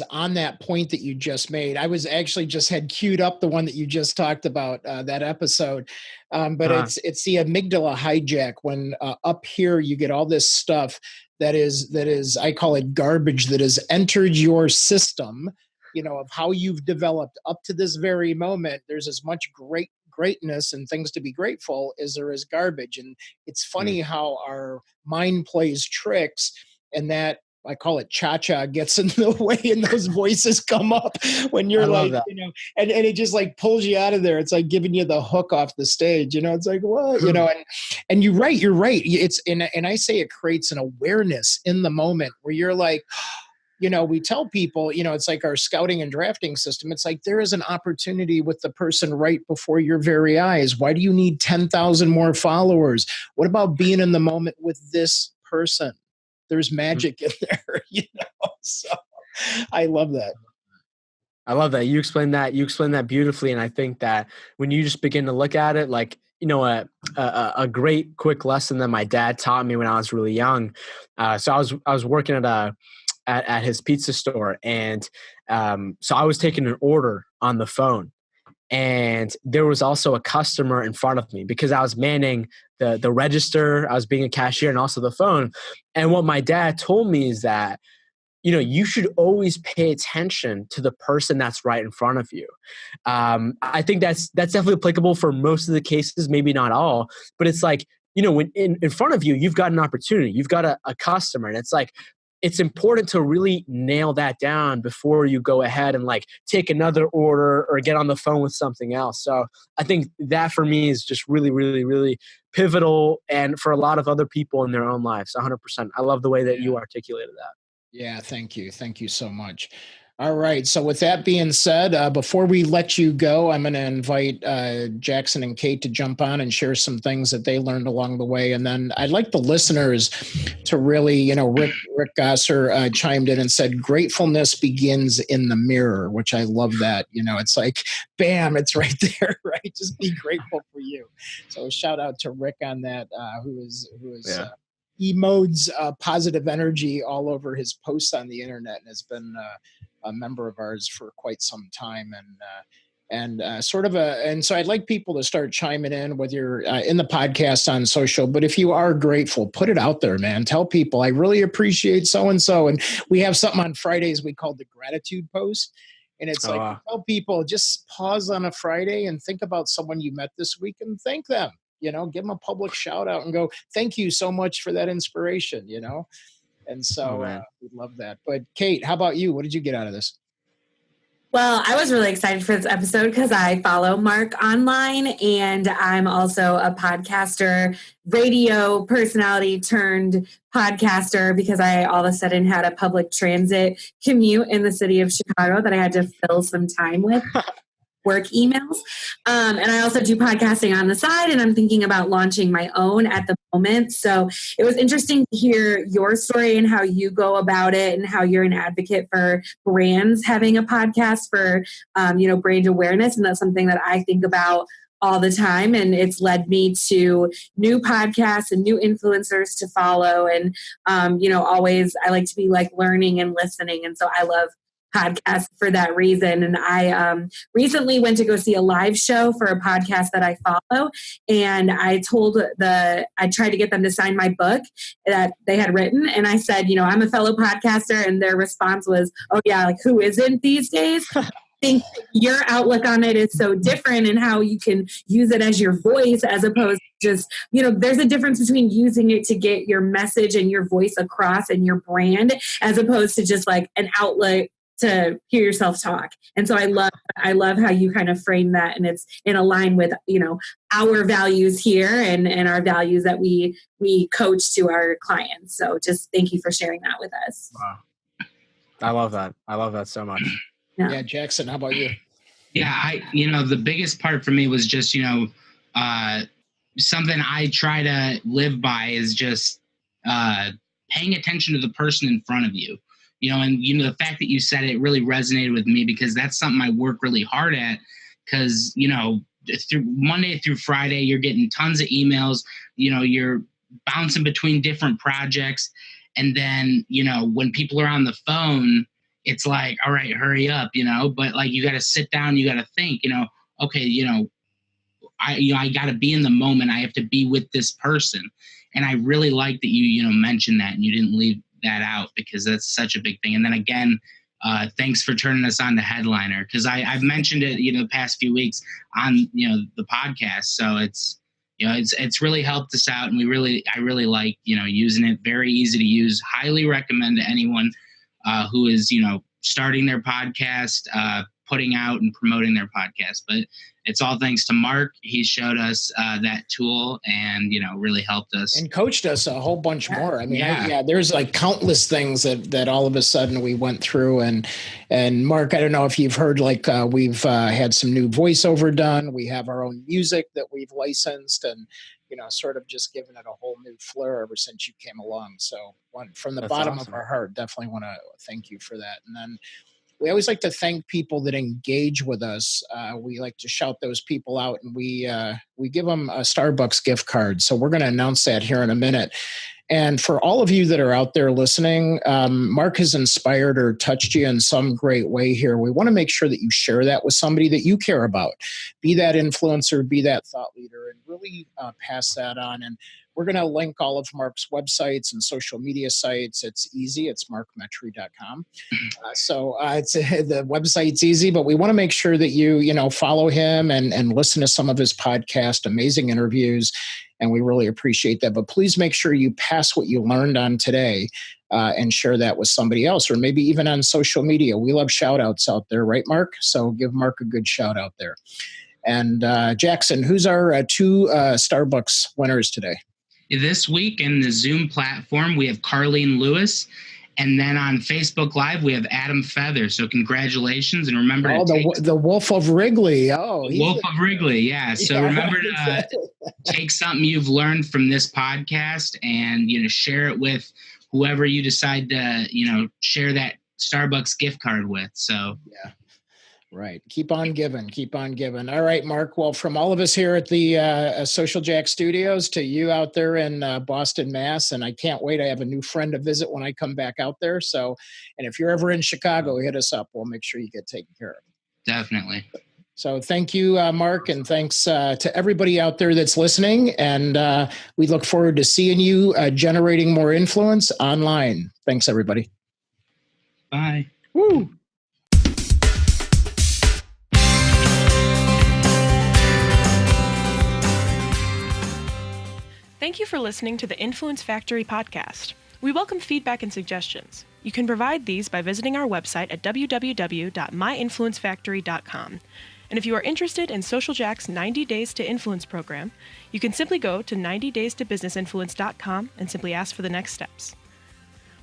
S2: on that point that you just made. I was actually just had queued up the one that you just talked about, that episode. But it's the amygdala hijack when up here you get all this stuff that is I call it garbage that has entered your system, of how you've developed up to this very moment. There's as much greatness and things to be grateful as there is garbage. And it's funny how our mind plays tricks, and that I call it cha-cha gets in the way, and those voices come up when you're like, and it just like pulls you out of there. It's like giving you the hook off the stage, it's like, what, and you're right. It's, and I say it creates an awareness in the moment where you're like, we tell people, it's like our scouting and drafting system. It's like there is an opportunity with the person right before your very eyes. Why do you need 10,000 more followers? What about being in the moment with this person? There's magic in there, So I love that.
S5: I love that. You explained that beautifully. And I think that when you just begin to look at it, like, a great quick lesson that my dad taught me when I was really young. So I was working at his pizza store. And so I was taking an order on the phone, and there was also a customer in front of me because I was manning the register. I was being a cashier and also the phone. And what my dad told me is that, you should always pay attention to the person that's right in front of you. I think that's definitely applicable for most of the cases, maybe not all, but it's like, when in front of you, you've got an opportunity, you've got a customer, and it's like, it's important to really nail that down before you go ahead and like take another order or get on the phone with something else. So I think that for me is just really, really, really pivotal, and for a lot of other people in their own lives, 100%. I love the way that you articulated that.
S2: Yeah, thank you. Thank you so much. All right. So with that being said, before we let you go, I'm going to invite Jackson and Kate to jump on and share some things that they learned along the way. And then I'd like the listeners to really, Rick Gosser chimed in and said, gratefulness begins in the mirror, which I love that. It's like, bam, it's right there, right? Just be grateful for you. So a shout out to Rick on that, who is emotes positive energy all over his posts on the internet and has been a member of ours for quite some time. And so I'd like people to start chiming in, whether you're in the podcast on social, but if you are grateful, put it out there, man. Tell people, I really appreciate so-and-so. And we have something on Fridays we call the gratitude post. And it's tell people, just pause on a Friday and think about someone you met this week and thank them. Give them a public shout out and go, thank you so much for that inspiration, And so we love that. But Kate, how about you? What did you get out of this?
S3: Well, I was really excited for this episode because I follow Mark online and I'm also a podcaster, radio personality turned podcaster because I all of a sudden had a public transit commute in the city of Chicago that I had to fill some time with. Work emails. And I also do podcasting on the side, and I'm thinking about launching my own at the moment. So it was interesting to hear your story and how you go about it and how you're an advocate for brands having a podcast for, brand awareness. And that's something that I think about all the time. And it's led me to new podcasts and new influencers to follow. And, always I like to be like learning and listening. And so I love podcast for that reason. And I recently went to go see a live show for a podcast that I follow. And I tried to get them to sign my book that they had written. And I said, I'm a fellow podcaster. And their response was, oh yeah, like who isn't these days? I think your outlook on it is so different and how you can use it as your voice as opposed to just, there's a difference between using it to get your message and your voice across and your brand as opposed to just like an outlet to hear yourself talk. And so I love how you kind of frame that, and it's in line with, our values here and our values that we coach to our clients. So just thank you for sharing that with us.
S5: Wow. I love that. I love that so much.
S2: Yeah. Jackson, how about you?
S4: Yeah. The biggest part for me was just, something I try to live by is just paying attention to the person in front of you. The fact that you said it really resonated with me because that's something I work really hard at because, through Monday through Friday, you're getting tons of emails, you're bouncing between different projects. And then, when people are on the phone, it's like, all right, hurry up, but like, you got to sit down, you got to think, okay, I got to be in the moment. I have to be with this person. And I really like that you mentioned that and you didn't leave that out because that's such a big thing. And then again, thanks for turning us on to Headliner because I've mentioned it, the past few weeks on, the podcast. So it's really helped us out. And I really like, using it. Very easy to use. Highly recommend to anyone who is, starting their podcast, putting out and promoting their podcast. But it's all thanks to Mark. He showed us that tool and, really helped us.
S2: And coached us a whole bunch more. I mean, there's like countless things that all of a sudden we went through. And Mark, I don't know if you've heard, like we've had some new voiceover done. We have our own music that we've licensed and, sort of just given it a whole new flair ever since you came along. So from the bottom of our heart, definitely want to thank you for that. And then we always like to thank people that engage with us. We like to shout those people out, and we give them a Starbucks gift card. So we're going to announce that here in a minute. And for all of you that are out there listening, Mark has inspired or touched you in some great way here. We want to make sure that you share that with somebody that you care about. Be that influencer, be that thought leader, and really pass that on. And we're going to link all of Mark's websites and social media sites. It's easy. It's markmetry.com. It's the website's easy, but we want to make sure that you follow him and listen to some of his podcast, amazing interviews. And we really appreciate that. But please make sure you pass what you learned on today and share that with somebody else, or maybe even on social media. We love shout outs out there, right, Mark? So give Mark a good shout out there. And Jackson, who's our two Starbucks winners today?
S4: This week in the Zoom platform, we have Carlene Lewis And then on Facebook Live, we have Adam Feather. So congratulations. And remember
S2: the Wolf of Wrigley. Oh,
S4: Wolf of Wrigley. Yeah. So remember to take something you've learned from this podcast and, share it with whoever you decide to, share that Starbucks gift card with. So,
S2: yeah. Right. Keep on giving. Keep on giving. All right, Mark. Well, from all of us here at the Social Jack Studios to you out there in Boston, Mass. And I can't wait. I have a new friend to visit when I come back out there. So, and if you're ever in Chicago, hit us up. We'll make sure you get taken care of.
S4: Definitely.
S2: So thank you, Mark. And thanks to everybody out there that's listening. And we look forward to seeing you generating more influence online. Thanks, everybody.
S4: Bye.
S2: Woo.
S1: Thank you for listening to the Influence Factory podcast. We welcome feedback and suggestions. You can provide these by visiting our website at www.myinfluencefactory.com. And if you are interested in Social Jack's 90 Days to Influence program, you can simply go to 90daystobusinessinfluence.com and simply ask for the next steps.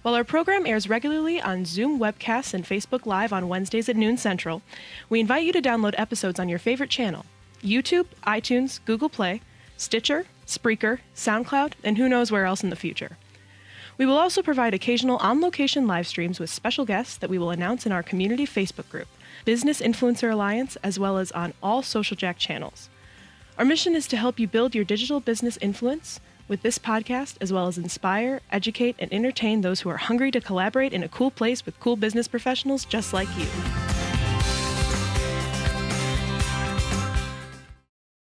S1: While our program airs regularly on Zoom webcasts and Facebook Live on Wednesdays at noon Central, we invite you to download episodes on your favorite channel: YouTube, iTunes, Google Play, Stitcher, Spreaker, SoundCloud, and who knows where else in the future. We will also provide occasional on-location live streams with special guests that we will announce in our community Facebook group, Business Influencer Alliance, as well as on all Social Jack channels. Our mission is to help you build your digital business influence with this podcast, as well as inspire, educate, and entertain those who are hungry to collaborate in a cool place with cool business professionals just like you.